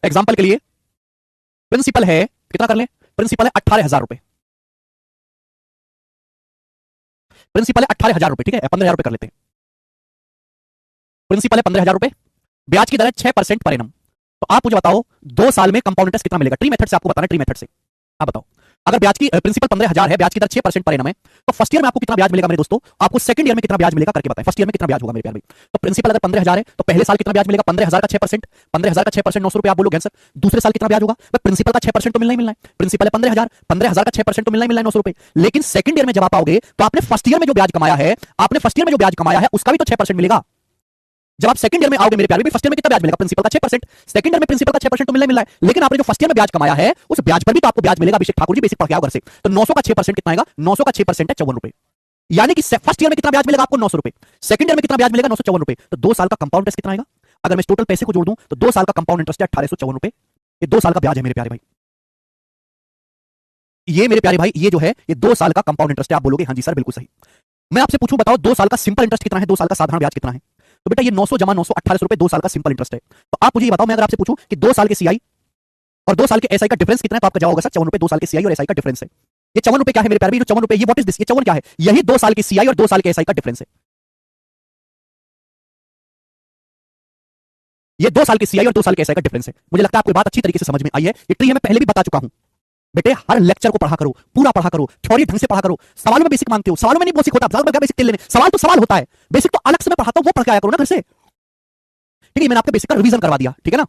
Example के लिए principal है, कितना कर लें, प्रिंसिपल है 18,000 रुपए, प्रिंसिपल है 18,000 रुपए, ठीक है, 15,000 रुपए कर लेते हैं। प्रिंसिपल है 15,000 रुपए, ब्याज की दर है 6% पर एनम। तो आप मुझे बताओ 2 साल में कंपाउंड इंटरेस्ट कितना मिलेगा? ट्री मेथड से आपको बताना, ट्री मेथड से आप बताओ। अगर ब्याज की प्रिंसिपल 15,000 है, ब्याज की दर 6% पर एनम है, तो फर्स्ट ईयर में आपको कितना ब्याज मिलेगा मेरे दोस्तों? आपको सेकंड ईयर में कितना ब्याज मिलेगा करके बताएं। फर्स्ट ईयर में कितना ब्याज होगा मेरे प्यार भाई? तो प्रिंसिपल अगर 15,000 है तो पहले साल कितना ब्याज मिलेगा? 15,000 का 6%, 15,000 का 6% 900 रुपए, आप बोलोगे आंसर। दूसरे साल कितना ब्याज होगा? प्रिंसिपल का 6% तो मिलना ही मिलना है, प्रिंसिपल है 15,000, 15,000 का 6% तो मिलना ही मिलना है 900 रुपए। लेकिन सेकंड ईयर में जब आप आओगे तो आपने फर्स्ट ईयर में जो ब्याज कमाया है, आपने फर्स्ट ईयर में जो ब्याज कमाया है उसका भी तो 6% मिलेगा। जब आप सेकंड ईयर में आओगे मेरे प्यारे भी, फर्स्ट ईयर में कितना ब्याज मिलेगा? प्रिंसिपल का 6%, सेकंड ईयर में प्रिंसिपल का 6% तो मिलना है, लेकिन आपने जो फर्स्ट ईयर में ब्याज कमाया है उस ब्याज पर भी तो आपको ब्याज मिलेगा। अभिषेक ठाकुर जी बेसिक पढ़ के आओ घर से। तो 900 का 6% कितना आएगा? 900 का 6% है 54 रुपए। यानी कि फर्स्ट ईयर में कितना ब्याज मिलेगा आपको? 900 रुपए। सेकंड ईयर में कितना ब्याज मिलेगा? 954 रुपए। तो 2 साल का कंपाउंड इंटरेस्ट कितना आएगा? अगर मैं टोटल पैसे को जोड़ दूं तो 2 साल का कंपाउंड इंटरेस्ट है 1854 रुपए। ये 2 साल का ब्याज है मेरे प्यारे भाई। ये मेरे प्यारे भाई, ये जो है ये 2 साल का कंपाउंड इंटरेस्ट है। आप बोलोगे हाँ जी सर बिल्कुल सही। मैं आपसे पूछूं, बताओ 2 साल का सिंपल इंटरेस्ट कितना है, 2 साल का साधारण ब्याज कितना है? तो बेटा ये 900 जमा 900 1800 रुपए 2 साल का सिंपल इंटरेस्ट है। तो आप मुझे ये बताओ, मैं अगर आपसे पूछूं कि 2 साल के सीआई और 2 साल के एसआई का डिफरेंस कितना है, तो आपका जवाब होगा सर 54 रुपए 2 साल के सीआई और एसआई का डिफरेंस है। ये 54 रुपए क्या है मेरे प्यारे? ये जो 54 रुपए, ये व्हाट इज दिस? ये 54 क्या है? यही 2 साल के सीआई और 2 साल के एसआई का डिफरेंस है। ये 2 साल के सीआई और 2 साल के एसआई का डिफरेंस है। मुझे लगता है आपको बात अच्छी तरीके से समझ में आई है। ये ट्री मैं पहले भी बता चुका हूं। बेटे हर लेक्चर को पढ़ा करो, पूरा पढ़ा करो, थ्योरी ढंग से पढ़ा करो। सवालों में बेसिक मांगते हो, सवालों में नहीं बेसिक होता, क्या बेसिक लेने? सवाल तो सवाल होता है, बेसिक तो अलग से मैं पढ़ाता हूं, वो पढ़ के आया करो ना घर से। ठीक है, मैंने आपके बेसिक का रिवीजन करवा दिया, ठीक है ना?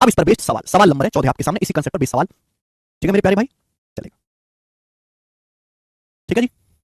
अब इस पर बेस्ड सवाल, सवाल नंबर है 14 आपके सामने, इसी कंसेप्ट पर बेस्ड सवाल। ठीक है मेरे प्यारे भाई, चलेगा। ठीक है जी।